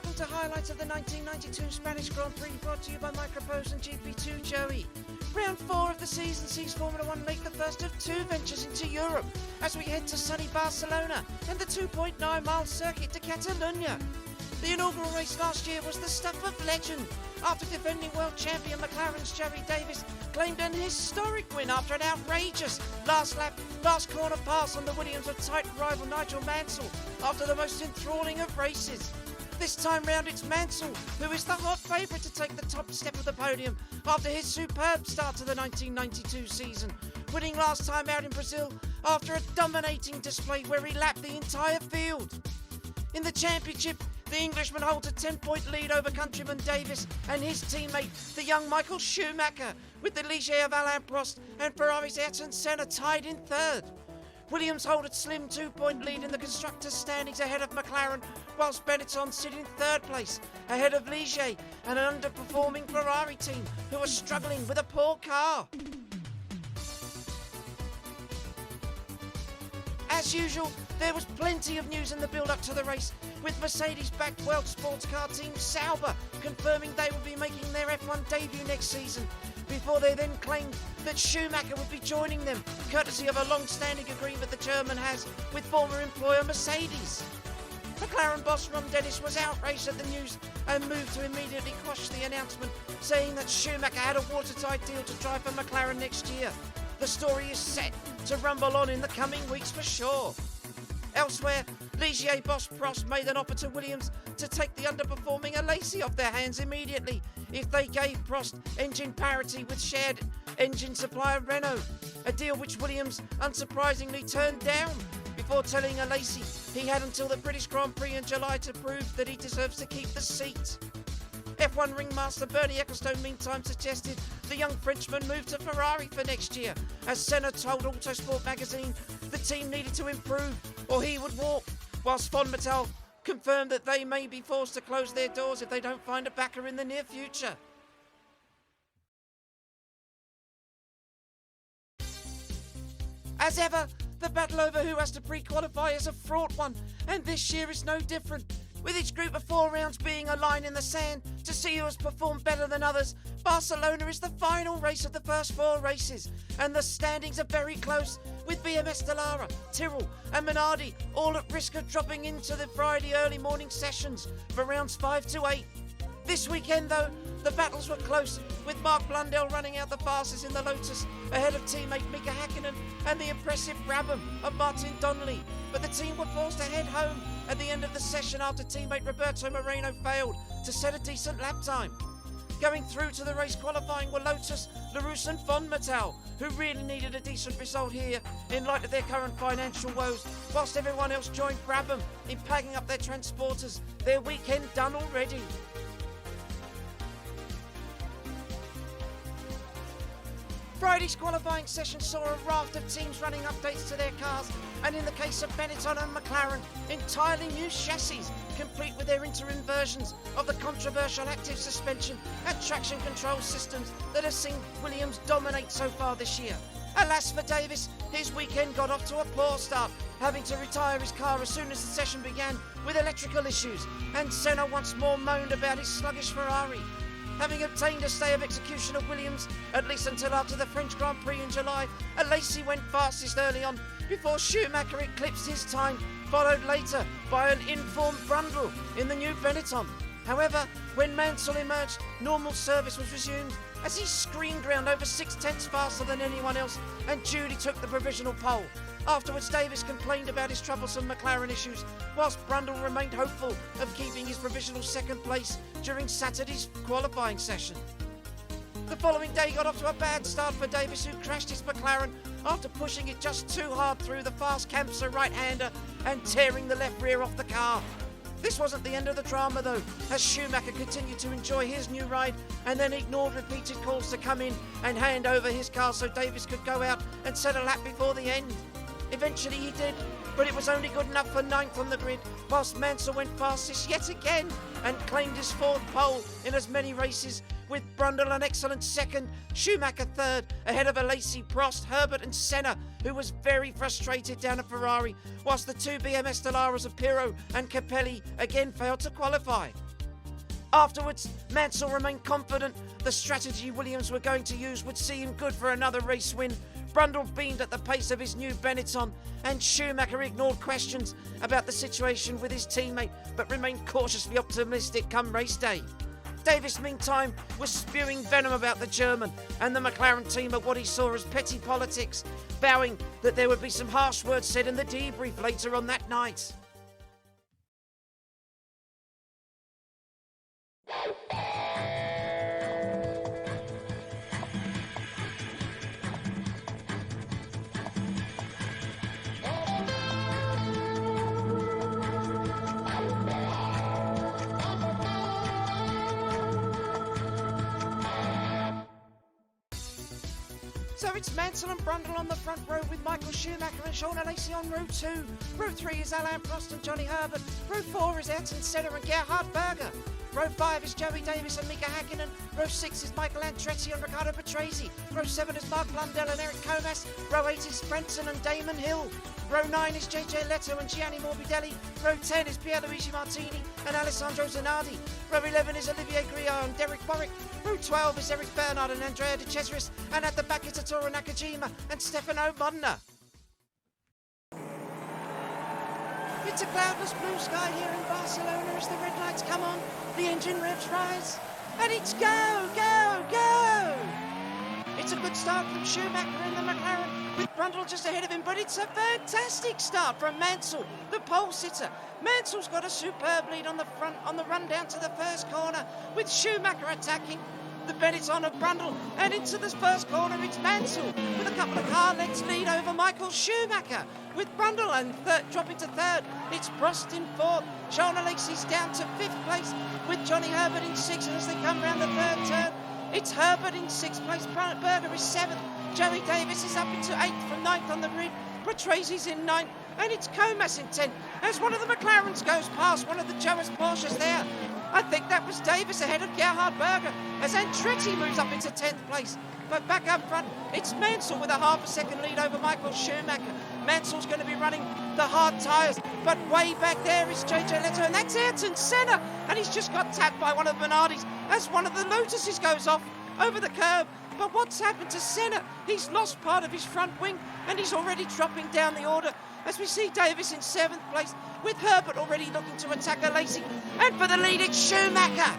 welcome to highlights of the 1992 Spanish Grand Prix, brought to you by Mircoprose and GP2Joey. Round 4 of the season sees Formula 1 make the first of 2 ventures into Europe as we head to sunny Barcelona and the 2.9-mile Circuit de Catalunya. The inaugural race last year was the stuff of legend after defending world champion McLaren's Joey Davies claimed an historic win after an outrageous last lap, last corner pass on the Williams of tight rival Nigel Mansell after the most enthralling of races. This time round it's Mansell who is the hot favourite to take the top step of the podium after his superb start to the 1992 season, winning last time out in Brazil after a dominating display where he lapped the entire field. In the championship, the Englishman holds a 10-point lead over countryman Davies and his teammate, the young Michael Schumacher, with the Ligier of Alain Prost and Ferrari's Ayrton Senna tied in third. Williams hold a slim 2-point lead in the constructors' standings ahead of McLaren, whilst Benetton sit in third place, ahead of Ligier and an underperforming Ferrari team who are struggling with a poor car. As usual, there was plenty of news in the build-up to the race, with Mercedes-backed world sports car team Sauber confirming they will be making their F1 debut next season, before they then claimed that Schumacher would be joining them, courtesy of a long-standing agreement the German has with former employer Mercedes. McLaren boss Ron Dennis was outraged at the news and moved to immediately quash the announcement, saying that Schumacher had a watertight deal to drive for McLaren next year. The story is set to rumble on in the coming weeks for sure. Elsewhere, Ligier boss Prost made an offer to Williams to take the underperforming Alesi off their hands immediately if they gave Prost engine parity with shared engine supplier Renault, a deal which Williams unsurprisingly turned down before telling Alesi he had until the British Grand Prix in July to prove that he deserves to keep the seat. F1 ringmaster Bernie Ecclestone meantime suggested the young Frenchman move to Ferrari for next year, as Senna told Autosport magazine the team needed to improve or he would walk, whilst Fri&Sat confirmed that they may be forced to close their doors if they don't find a backer in the near future. As ever, the battle over who has to pre-qualify is a fraught one, and this year is no different. With each group of 4 rounds being a line in the sand to see who has performed better than others, Barcelona is the final race of the first 4 races, and the standings are very close, with BMS Dallara, Tyrrell and Minardi all at risk of dropping into the Friday early morning sessions for rounds 5 to 8. This weekend though, the battles were close, with Mark Blundell running out the fastest in the Lotus ahead of teammate Mika Häkkinen and the impressive Brabham of Martin Donnelly, but the team were forced to head home at the end of the session after teammate Roberto Moreno failed to set a decent lap time. Going through to the race qualifying were Lotus, LaRousse and Fri&Sat, who really needed a decent result here in light of their current financial woes, whilst everyone else joined Brabham in packing up their transporters, their weekend done already. Friday's qualifying session saw a raft of teams running updates to their cars, and in the case of Benetton and McLaren, entirely new chassis, complete with their interim versions of the controversial active suspension and traction control systems that have seen Williams dominate so far this year. Alas for Davies, his weekend got off to a poor start, having to retire his car as soon as the session began with electrical issues, and Senna once more moaned about his sluggish Ferrari. Having obtained a stay of execution of Williams, at least until after the French Grand Prix in July, Alesi went fastest early on before Schumacher eclipsed his time, followed later by an informed Brundle in the new Benetton. However, when Mansell emerged, normal service was resumed as he screened round over 6/10 faster than anyone else, and Judy took the provisional pole. Afterwards, Davies complained about his troublesome McLaren issues, whilst Brundle remained hopeful of keeping his provisional second place during Saturday's qualifying session. The following day got off to a bad start for Davies, who crashed his McLaren after pushing it just too hard through the fast Campser right-hander and tearing the left rear off the car. This wasn't the end of the drama though, as Schumacher continued to enjoy his new ride and then ignored repeated calls to come in and hand over his car so Davies could go out and set a lap before the end. Eventually he did, but it was only good enough for 9th on the grid, whilst Mansell went fastest yet again and claimed his 4th pole in as many races, with Brundle an excellent 2nd, Schumacher 3rd, ahead of Alesi, Prost, Herbert and Senna, who was very frustrated down at Ferrari, whilst the 2 BMS Dallaras of Pirro and Capelli again failed to qualify. Afterwards, Mansell remained confident the strategy Williams were going to use would see him good for another race win. Brundle beamed at the pace of his new Benetton, and Schumacher ignored questions about the situation with his teammate, but remained cautiously optimistic come race day. Davies, meantime, was spewing venom about the German and the McLaren team at what he saw as petty politics, vowing that there would be some harsh words said in the debrief later on that night. So it's Mansell and Brundle on the front row with Michael Schumacher and Sean Alesi on row 2. Row 3 is Alain Prost and Johnny Herbert. Row 4 is Ayrton Senna and Gerhard Berger. Row 5 is Joey Davies and Mika Häkkinen. Row 6 is Michael Andretti and Riccardo Patrese. Row 7 is Mark Blundell and Eric Comas. Row 8 is Frentzen and Damon Hill. Row 9 is JJ Leto and Gianni Morbidelli. Row 10 is Pierluigi Martini and Alessandro Zanardi. Row 11 is Olivier Griard and Derek Boric. Row 12 is Eric Bernard and Andrea De Cesaris. And at the back is Totoro Nakajima and Stefano Modena. It's a cloudless blue sky here in Barcelona as the red lights come on, the engine revs rise, and it's go, go, go! It's a good start from Schumacher in the McLaren, with Brundle just ahead of him, but it's a fantastic start from Mansell, the pole sitter. Mansell's got a superb lead on the front on the run down to the first corner, with Schumacher attacking the Benetton of Brundle, and into this first corner it's Mansell with a couple of car lengths lead over Michael Schumacher, with Brundle and dropping to third. It's Prost in fourth. Sean Alesi's down to fifth place with Johnny Herbert in sixth, and as they come round the third turn, it's Herbert in sixth place. Berger is seventh. Joey Davies is up into eighth from ninth on the grid. Patrase's in ninth, and it's Comas in 10th as one of the McLarens goes past one of the Joas Porsches there. I think that was Davies ahead of Gerhard Berger as Andretti moves up into 10th place. But back up front, it's Mansell with a half a second lead over Michael Schumacher. Mansell's going to be running the hard tyres, but way back there is JJ Leto, and that's Ayrton Senna, and he's just got tapped by one of the Minardis as one of the Lotuses goes off over the curb. But what's happened to Senna? He's lost part of his front wing, and he's already dropping down the order as we see Davies in 7th place, with Herbert already looking to attack Alesi. And for the lead, it's Schumacher.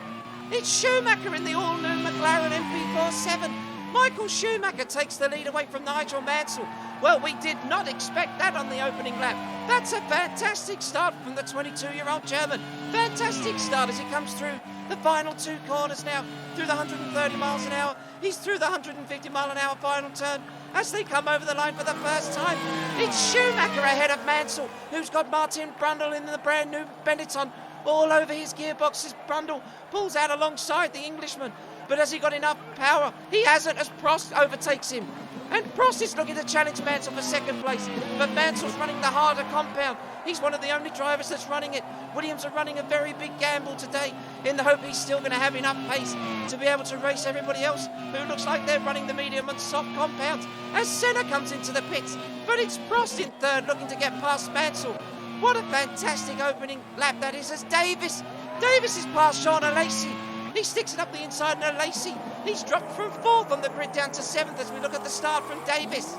It's Schumacher in the all-new McLaren MP47. Michael Schumacher takes the lead away from Nigel Mansell. Well, we did not expect that on the opening lap. That's a fantastic start from the 22-year-old German. Fantastic start as he comes through the final two corners now, through the 130 miles an hour. He's through the 150 mile an hour final turn as they come over the line for the first time. It's Schumacher ahead of Mansell, who's got Martin Brundle in the brand new Benetton all over his gearbox as Brundle pulls out alongside the Englishman. But has he got enough power? He hasn't, as Prost overtakes him. And Prost is looking to challenge Mansell for second place, but Mansell's running the harder compound. He's one of the only drivers that's running it. Williams are running a very big gamble today in the hope he's still going to have enough pace to be able to race everybody else who looks like they're running the medium and soft compounds as Senna comes into the pits. But it's Prost in third looking to get past Mansell. What a fantastic opening lap that is as Davies is past Sean Alesi. He sticks it up the inside, and Alesi, he's dropped from 4th on the grid down to 7th as we look at the start from Davies.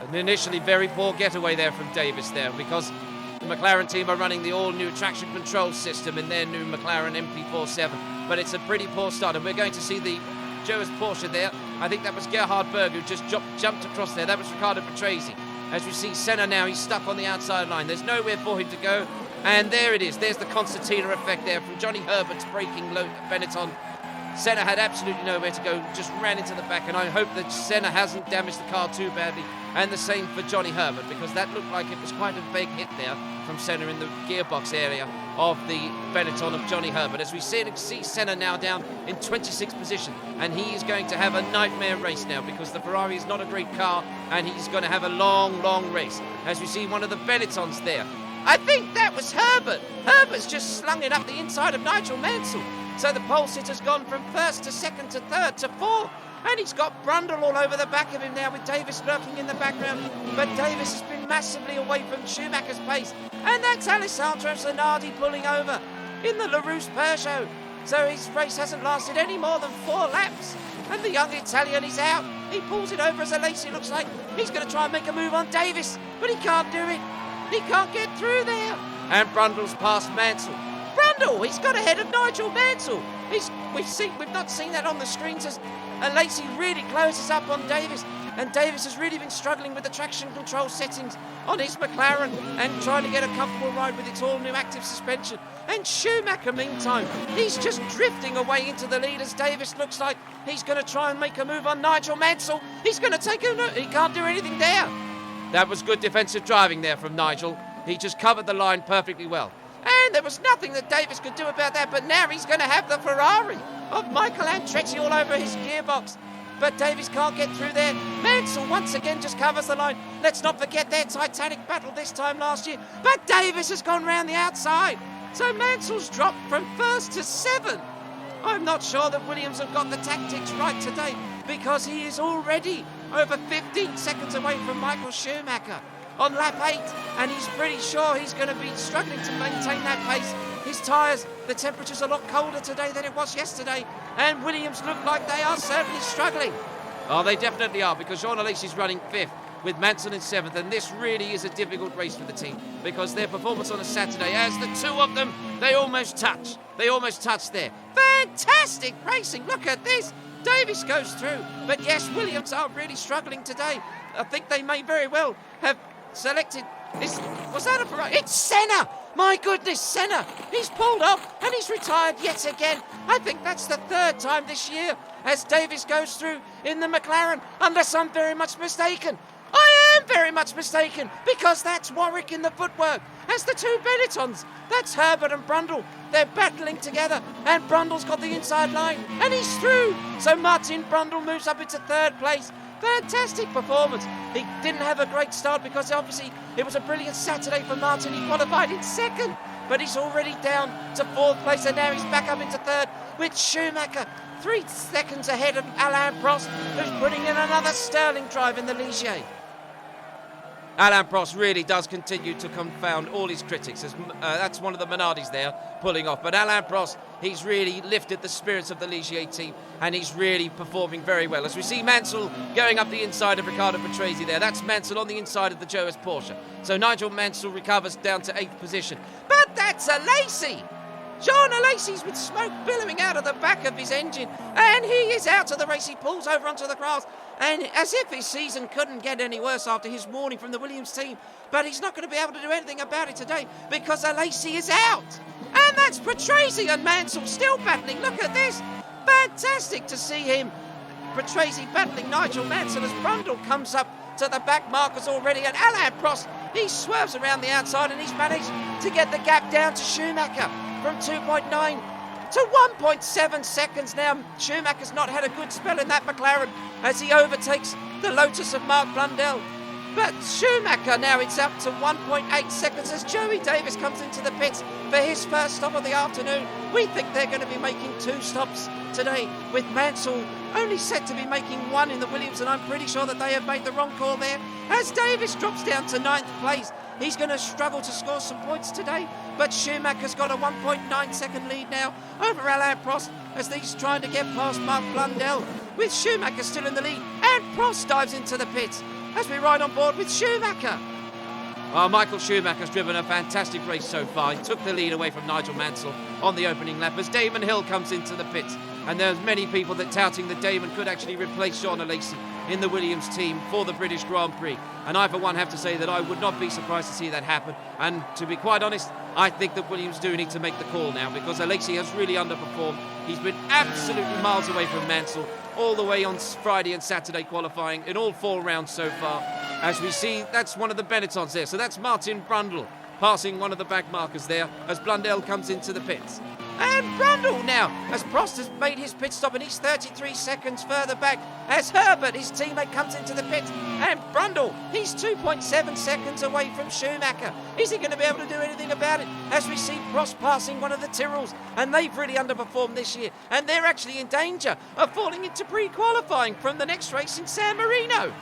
An initially very poor getaway there from Davies there, because the McLaren team are running the all-new traction control system in their new McLaren MP47, but it's a pretty poor start, and we're going to see the Joas Porsche there. I think that was Gerhard Berger who just jumped across there. That was Riccardo Patrese. As we see Senna now, he's stuck on the outside line. There's nowhere for him to go. And there it is. There's the concertina effect there from Johnny Herbert's braking Benetton. Senna had absolutely nowhere to go, just ran into the back, and I hope that Senna hasn't damaged the car too badly. And the same for Johnny Herbert, because that looked like it was quite a big hit there from Senna in the gearbox area of the Benetton of Johnny Herbert. As we see Senna now down in 26th position, and he is going to have a nightmare race now because the Ferrari is not a great car, and he's going to have a long, long race. As we see one of the Benettons there. I think that was Herbert. Herbert's just slung it up the inside of Nigel Mansell. So the pole sitter's gone from first to second to third to fourth. And he's got Brundle all over the back of him now with Davies lurking in the background. But Davies has been massively away from Schumacher's pace. And that's Alessandro Zanardi pulling over. in the LaRousse Peugeot. So his race hasn't lasted any more than 4 laps. And the young Italian is out. He pulls it over as Alesi looks like he's going to try and make a move on Davies, but he can't do it. He can't get through there. And Brundle's past Mansell. Brundle, he's got ahead of Nigel Mansell. We've not seen that on the screens as Alesi really closes up on Davies. And Davies has really been struggling with the traction control settings on his McLaren and trying to get a comfortable ride with its all-new active suspension. And Schumacher, meantime, he's just drifting away into the lead as Davies looks like he's going to try and make a move on Nigel Mansell. He's going to take him. He can't do anything there. That was good defensive driving there from Nigel. He just covered the line perfectly well. And there was nothing that Davies could do about that, but now he's going to have the Ferrari of Michael Andretti all over his gearbox. But Davies can't get through there. Mansell once again just covers the line. Let's not forget their titanic battle this time last year. But Davies has gone round the outside. So Mansell's dropped from 1st to 7th. I'm not sure that Williams have got the tactics right today because he is already over 15 seconds away from Michael Schumacher on lap 8, and he's pretty sure he's going to be struggling to maintain that pace. His tyres, the temperature's a lot colder today than it was yesterday, and Williams look like they are certainly struggling. Oh, they definitely are, because Jean Alesi's running 5th with Mansell in 7th, and this really is a difficult race for the team because their performance on a Saturday, as the two of them, they almost touch. They almost touch there. Fantastic racing, look at this. Davies goes through, but yes, Williams are really struggling today. I think they may very well have selected was that a Ferrari? It's Senna! My goodness, Senna! He's pulled off and he's retired yet again. I think that's the 3rd time this year as Davies goes through in the McLaren, unless I'm very much mistaken. I am very much mistaken, because that's Warwick in the footwork. As the 2 Benettons, that's Herbert and Brundle. They're battling together, and Brundle's got the inside line, and he's through. So Martin Brundle moves up into 3rd place. Fantastic performance. He didn't have a great start because obviously it was a brilliant Saturday for Martin. He qualified in 2nd, but he's already down to 4th place, and now he's back up into 3rd with Schumacher 3 seconds ahead of Alain Prost, who's putting in another sterling drive in the Ligier. Alain Prost really does continue to confound all his critics. That's one of the Minardis there pulling off. But Alain Prost, he's really lifted the spirits of the Ligier team, and he's really performing very well. As we see Mansell going up the inside of Riccardo Patrese there. That's Mansell on the inside of the Joas Porsche. So Nigel Mansell recovers down to 8th position. But that's Alesi! Jean Alesi's with smoke billowing out of the back of his engine, and he is out of the race. He pulls over onto the grass, and as if his season couldn't get any worse after his warning from the Williams team. But he's not going to be able to do anything about it today because Alesi is out. And that's Patrese and Mansell still battling. Look at this. Fantastic to see him. Patrese battling Nigel Mansell as Brundle comes up to the back markers already, and Alain Prost, he swerves around the outside and he's managed to get the gap down to Schumacher from 2.9 to 1.7 seconds now. Schumacher's not had a good spell in that McLaren as he overtakes the Lotus of Mark Blundell. But Schumacher now, it's up to 1.8 seconds as Joey Davies comes into the pits for his first stop of the afternoon. We think they're going to be making 2 stops today, with Mansell only set to be making 1 in the Williams, and I'm pretty sure that they have made the wrong call there. As Davies drops down to 9th place, he's going to struggle to score some points today, but Schumacher's got a 1.9 second lead now over Alain Prost as he's trying to get past Mark Blundell, with Schumacher still in the lead, and Prost dives into the pits as we ride on board with Schumacher. Well, Michael Schumacher's driven a fantastic race so far. He took the lead away from Nigel Mansell on the opening lap as Damon Hill comes into the pits. And there's many people that touting that Damon could actually replace Jean Alesi in the Williams team for the British Grand Prix. And I, for one, have to say that I would not be surprised to see that happen. And to be quite honest, I think that Williams do need to make the call now because Alesi has really underperformed. He's been absolutely miles away from Mansell all the way on Friday and Saturday qualifying in all 4 rounds so far. As we see, that's one of the Benettons there. So that's Martin Brundle passing one of the back markers there as Blundell comes into the pits. And Brundle now, as Prost has made his pit stop and he's 33 seconds further back as Herbert, his teammate, comes into the pits. And Brundle, he's 2.7 seconds away from Schumacher. Is he going to be able to do anything about it? As we see Prost passing one of the Tyrrells, and they've really underperformed this year. And they're actually in danger of falling into pre-qualifying from the next race in San Marino.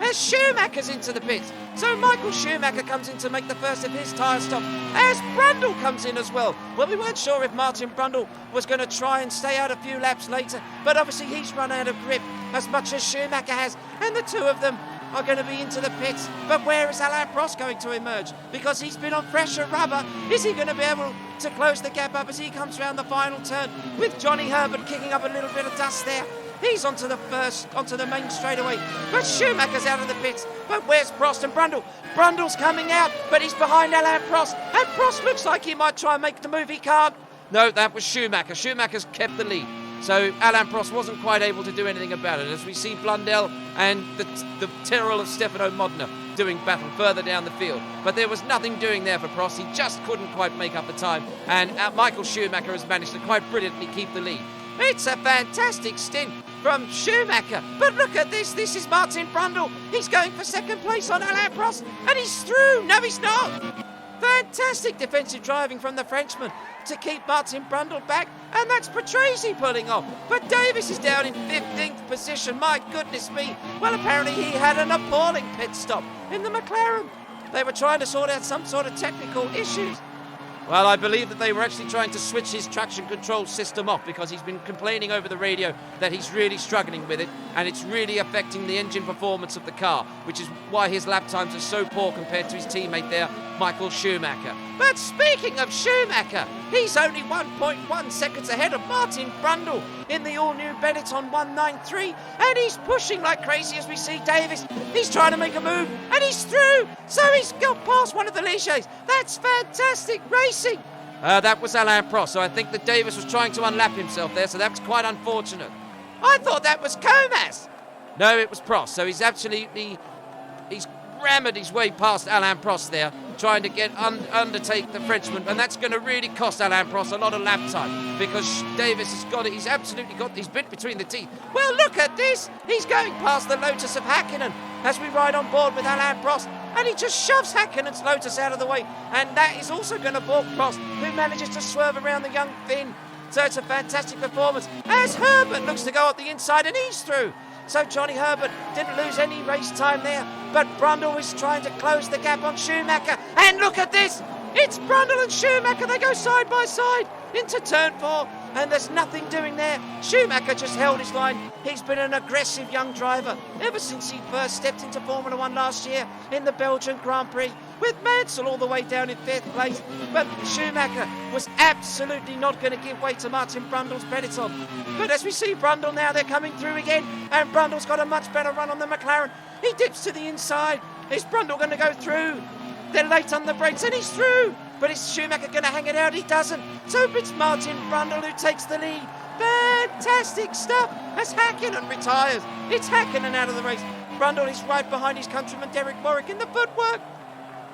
as Schumacher's into the pits. So Michael Schumacher comes in to make the first of his tyre stop as Brundle comes in as well. Well, we weren't sure if Martin Brundle was going to try and stay out a few laps later, but obviously he's run out of grip as much as Schumacher has, and the two of them are going to be into the pits. But where is Alain Prost going to emerge? Because he's been on fresher rubber. Is he going to be able to close the gap up as he comes round the final turn with Johnny Herbert kicking up a little bit of dust there? He's onto the main straightaway. But Schumacher's out of the pits. But where's Prost and Brundle? Brundle's coming out, but he's behind Alain Prost. And Prost looks like he might try and make the move. He can't. No, that was Schumacher. Schumacher's kept the lead. So Alain Prost wasn't quite able to do anything about it, as we see Brundle and the Tyrrell of Stefano Modena doing battle further down the field. But there was nothing doing there for Prost. He just couldn't quite make up the time. And Michael Schumacher has managed to quite brilliantly keep the lead. It's a fantastic stint from Schumacher. But look at this. This is Martin Brundle. He's going for second place on Alain Prost. And he's through. No, he's not. Fantastic defensive driving from the Frenchman to keep Martin Brundle back, and that's Patrese pulling off. But Davies is down in 15th position. My goodness me. Well, apparently he had an appalling pit stop in the McLaren. They were trying to sort out some sort of technical issues. Well, I believe that they were actually trying to switch his traction control system off because he's been complaining over the radio that he's really struggling with it and it's really affecting the engine performance of the car, which is why his lap times are so poor compared to his teammate there, Michael Schumacher. But speaking of Schumacher, he's only 1.1 seconds ahead of Martin Brundle in the all-new Benetton 193, and he's pushing like crazy as we see Davies. He's trying to make a move, and he's through, so he's got past one of the Ligiers. That's fantastic racing. That was Alain Prost, so I think that Davies was trying to unlap himself there, so that's quite unfortunate. I thought that was Comas. No, it was Prost, so he's rammed his way past Alain Prost there, trying to undertake the Frenchman, and that's going to really cost Alain Prost a lot of lap time because Davies has got it. He's absolutely got his bit between the teeth. Well, look at this. He's going past the Lotus of Häkkinen as we ride on board with Alain Prost, and he just shoves Häkkinen's Lotus out of the way, and that is also going to balk Prost, who manages to swerve around the young Finn. So it's a fantastic performance as Herbert looks to go up the inside, and he's through. So Johnny Herbert didn't lose any race time there, but Brundle is trying to close the gap on Schumacher. And look at this! It's Brundle and Schumacher. They go side by side into turn 4, and there's nothing doing there. Schumacher just held his line. He's been an aggressive young driver ever since he first stepped into Formula 1 last year in the Belgian Grand Prix, with Mansell all the way down in 5th place. But Schumacher was absolutely not going to give way to Martin Brundle's Benetton. But as we see Brundle now, they're coming through again, and Brundle's got a much better run on the McLaren. He dips to the inside. Is Brundle going to go through? They're late on the brakes, and he's through. But is Schumacher going to hang it out? He doesn't. So it's Martin Brundle who takes the lead. Fantastic stuff as Häkkinen retires. It's Häkkinen out of the race. Brundle is right behind his countryman Derek Warwick in the footwork.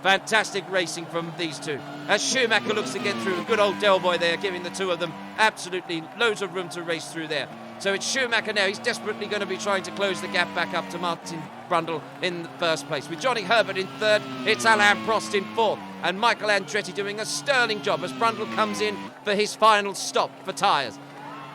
Fantastic racing from these two. As Schumacher looks to get through, a good old Del Boy there, giving the two of them absolutely loads of room to race through there. So it's Schumacher now. He's desperately going to be trying to close the gap back up to Martin Brundle in the first place. With Johnny Herbert in third, it's Alain Prost in fourth, and Michael Andretti doing a sterling job as Brundle comes in for his final stop for tyres.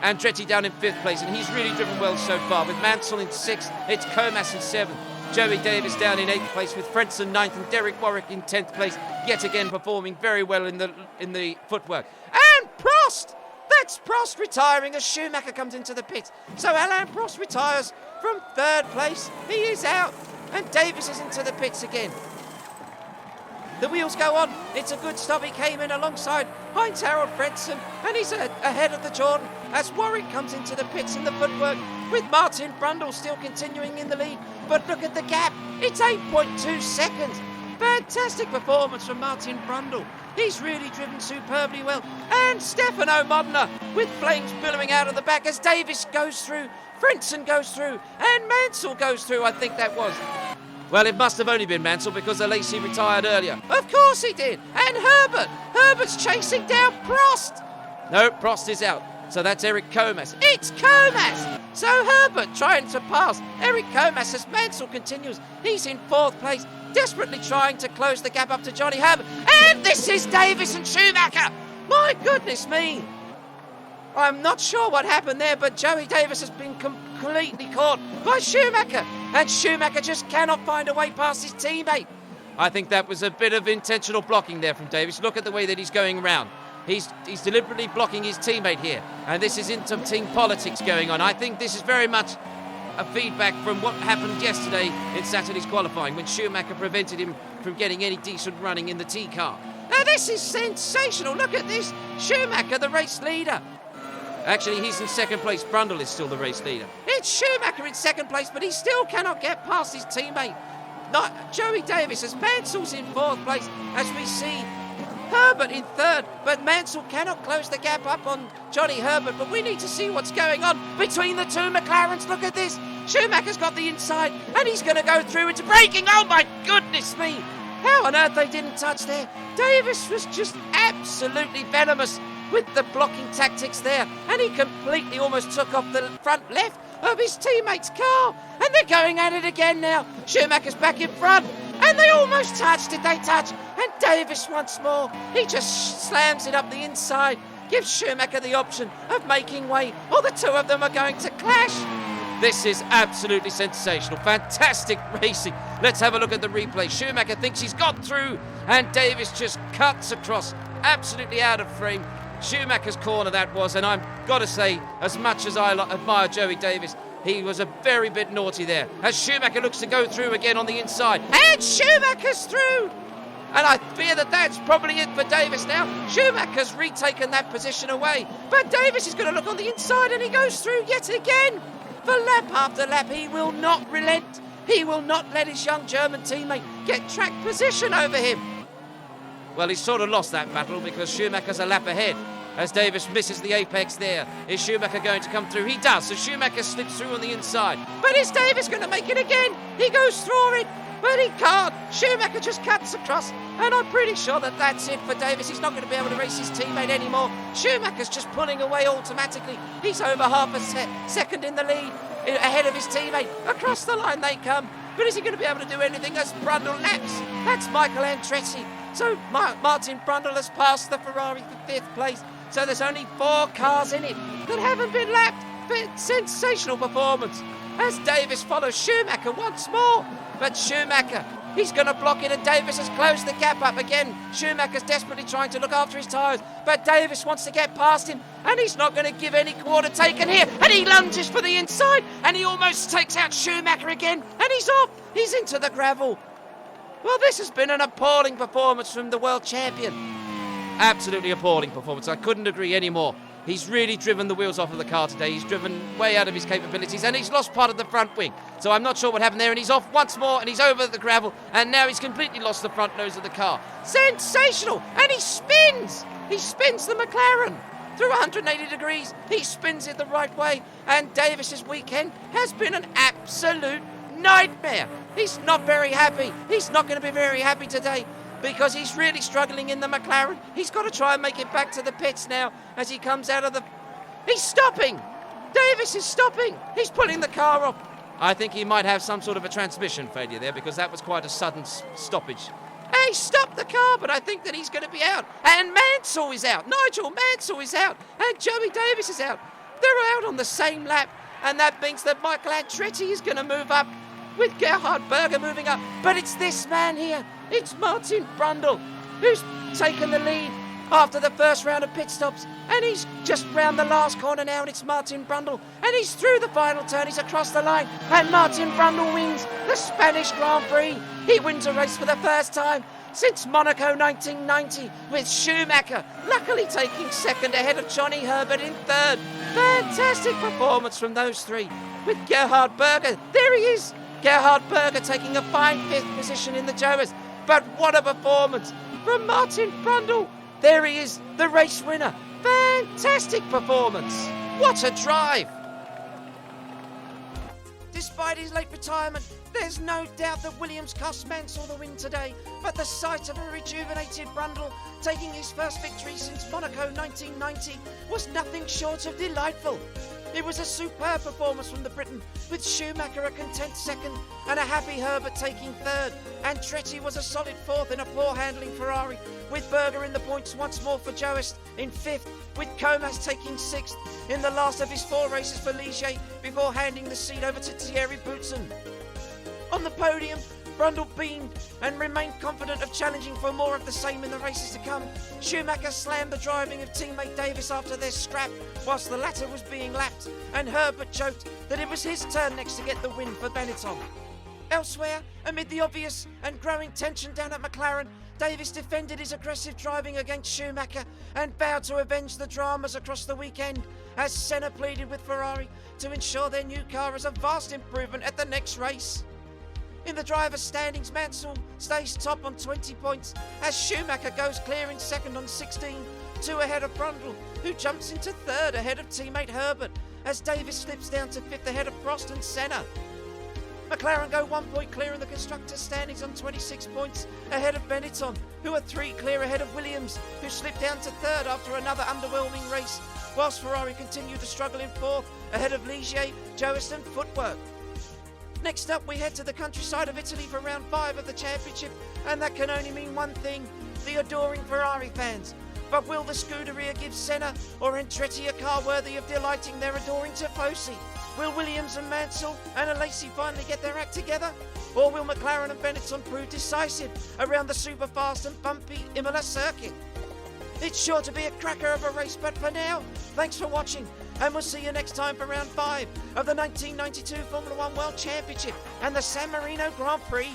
Andretti down in fifth place, and he's really driven well so far. With Mansell in sixth, it's Comas in seventh. Joey Davies down in 8th place with Fri&Sat ninth and Derek Warwick in 10th place, yet again performing very well in the footwork. And Prost! That's Prost retiring as Schumacher comes into the pits. So Alain Prost retires from 3rd place. He is out, and Davies is into the pits again. The wheels go on. It's a good stop. He came in alongside Heinz-Harald Frentzen, and he's ahead of the Jordan as Warwick comes into the pits in the footwork, with Martin Brundle still continuing in the lead. But look at the gap. It's 8.2 seconds. Fantastic performance from Martin Brundle. He's really driven superbly well. And Stefano Modena with flames billowing out of the back as Davies goes through, Frentzen goes through, and Mansell goes through, I think that was. Well, it must have only been Mansell because Alesi retired earlier. Of course he did. And Herbert. Herbert's chasing down Prost. No, Prost is out. So that's Eric Comas. It's Comas! So Herbert trying to pass Eric Comas as Mansell continues. He's in 4th place, desperately trying to close the gap up to Johnny Herbert. And this is Davies and Schumacher. My goodness me. I'm not sure what happened there, but Joey Davies has been completely caught by Schumacher. and Schumacher just cannot find a way past his teammate. I think that was a bit of intentional blocking there from Davies. Look at the way that he's going around. He's deliberately blocking his teammate here, and this is inter-team politics going on. I think this is very much a feedback from what happened yesterday in Saturday's qualifying when Schumacher prevented him from getting any decent running in the T car. Now this is sensational. Look at this. Schumacher, the race leader. Actually, he's in second place. Brundle is still the race leader. It's Schumacher in second place, but he still cannot get past his teammate. Not Joey Davies, as Mansell's in fourth place, as we see Herbert in third, but Mansell cannot close the gap up on Johnny Herbert. But we need to see what's going on between the two McLarens. Look at this. Schumacher's got the inside, and he's going to go through into braking. Oh my goodness me! How on earth they didn't touch there? Davies was just absolutely venomous with the blocking tactics there, and he completely almost took off the front left of his teammate's car, and they're going at it again now. Schumacher's back in front, and they almost touched. Did they touch? And Davies once more, he just slams it up the inside, gives Schumacher the option of making way, or the two of them are going to clash. This is absolutely sensational. Fantastic racing. Let's have a look at the replay. Schumacher thinks he's got through, and Davies just cuts across, absolutely out of frame. Schumacher's corner that was, and I've got to say, as much as I admire Joey Davies, he was a very bit naughty there. As Schumacher looks to go through again on the inside, and Schumacher's through! And I fear that that's probably it for Davies now. Schumacher's retaken that position away, but Davies is going to look on the inside, and he goes through yet again. For lap after lap, he will not relent. He will not let his young German teammate get track position over him. Well, he's sort of lost that battle because Schumacher's a lap ahead. As Davies misses the apex there, is Schumacher going to come through? He does, so Schumacher slips through on the inside. But is Davies going to make it again? He goes through it, but he can't. Schumacher just cuts across, and I'm pretty sure that that's it for Davies. He's not going to be able to race his teammate anymore. Schumacher's just pulling away automatically. He's over half a second in the lead, ahead of his teammate. Across the line they come. But is he going to be able to do anything as Brundle laps? That's Michael Andretti. So Martin Brundle has passed the Ferrari for fifth place. So there's only 4 cars in it that haven't been lapped. But sensational performance as Davies follows Schumacher once more. But Schumacher, he's going to block it, and Davies has closed the gap up again. Schumacher's desperately trying to look after his tyres, but Davies wants to get past him, and he's not going to give any quarter taken here. And he lunges for the inside, and he almost takes out Schumacher again, and he's off. He's into the gravel. Well, this has been an appalling performance from the world champion. Absolutely appalling performance. I couldn't agree anymore. He's really driven the wheels off of the car today. He's driven way out of his capabilities, and he's lost part of the front wing. So I'm not sure what happened there, and he's off once more, and he's over the gravel, and now he's completely lost the front nose of the car. Sensational! And he spins! He spins the McLaren through 180 degrees. He spins it the right way, and Davies' weekend has been an absolute nightmare. He's not very happy. He's not going to be very happy today, because he's really struggling in the McLaren. He's got to try and make it back to the pits now as he comes out of the... He's stopping! Davies is stopping! He's pulling the car off. I think he might have some sort of a transmission failure there, because that was quite a sudden stoppage. He stopped the car, but I think that he's going to be out. And Mansell is out. Nigel Mansell is out. And Joey Davies is out. They're out on the same lap, and that means that Michael Andretti is going to move up, with Gerhard Berger moving up. But it's this man here. It's Martin Brundle, who's taken the lead after the first round of pit stops. And he's just round the last corner now, and it's Martin Brundle. And he's through the final turn. He's across the line. And Martin Brundle wins the Spanish Grand Prix. He wins a race for the first time since Monaco 1990, with Schumacher luckily taking second ahead of Johnny Herbert in third. Fantastic performance from those three, with Gerhard Berger. There he is. Gerhard Berger taking a fine 5th position in the Joes. But what a performance from Martin Brundle. There he is, the race winner. Fantastic performance. What a drive. Despite his late retirement, there's no doubt that Williams cost Mansell the win today, but the sight of a rejuvenated Brundle taking his first victory since Monaco 1990 was nothing short of delightful. It was a superb performance from the Briton, with Schumacher a content second and a happy Herbert taking third. Andretti was a solid fourth in a poor handling Ferrari, with Berger in the points once more for Joest in fifth, with Comas taking sixth in the last of his 4 races for Ligier before handing the seat over to Thierry Boutsen. On the podium, Brundle beamed and remained confident of challenging for more of the same in the races to come. Schumacher slammed the driving of teammate Davies after their scrap whilst the latter was being lapped, and Herbert joked that it was his turn next to get the win for Benetton. Elsewhere, amid the obvious and growing tension down at McLaren, Davies defended his aggressive driving against Schumacher and vowed to avenge the dramas across the weekend as Senna pleaded with Ferrari to ensure their new car is a vast improvement at the next race. In the driver's standings, Mansell stays top on 20 points as Schumacher goes clear in second on 16, 2 ahead of Brundle, who jumps into third ahead of teammate Herbert as Davies slips down to fifth ahead of Prost and Senna. McLaren go 1 point clear in the constructors' standings on 26 points ahead of Benetton, who are 3 clear ahead of Williams, who slipped down to third after another underwhelming race, whilst Ferrari continue to struggle in fourth ahead of Ligier, Joest and Footwork. Next up, we head to the countryside of Italy for round 5 of the championship, and that can only mean one thing: the adoring Ferrari fans. But will the Scuderia give Senna or Andretti a car worthy of delighting their adoring Tifosi? Will Williams and Mansell and Alesi finally get their act together? Or will McLaren and Benetton prove decisive around the super fast and bumpy Imola circuit? It's sure to be a cracker of a race, but for now, thanks for watching, and we'll see you next time for round 5 of the 1992 Formula 1 World Championship and the San Marino Grand Prix.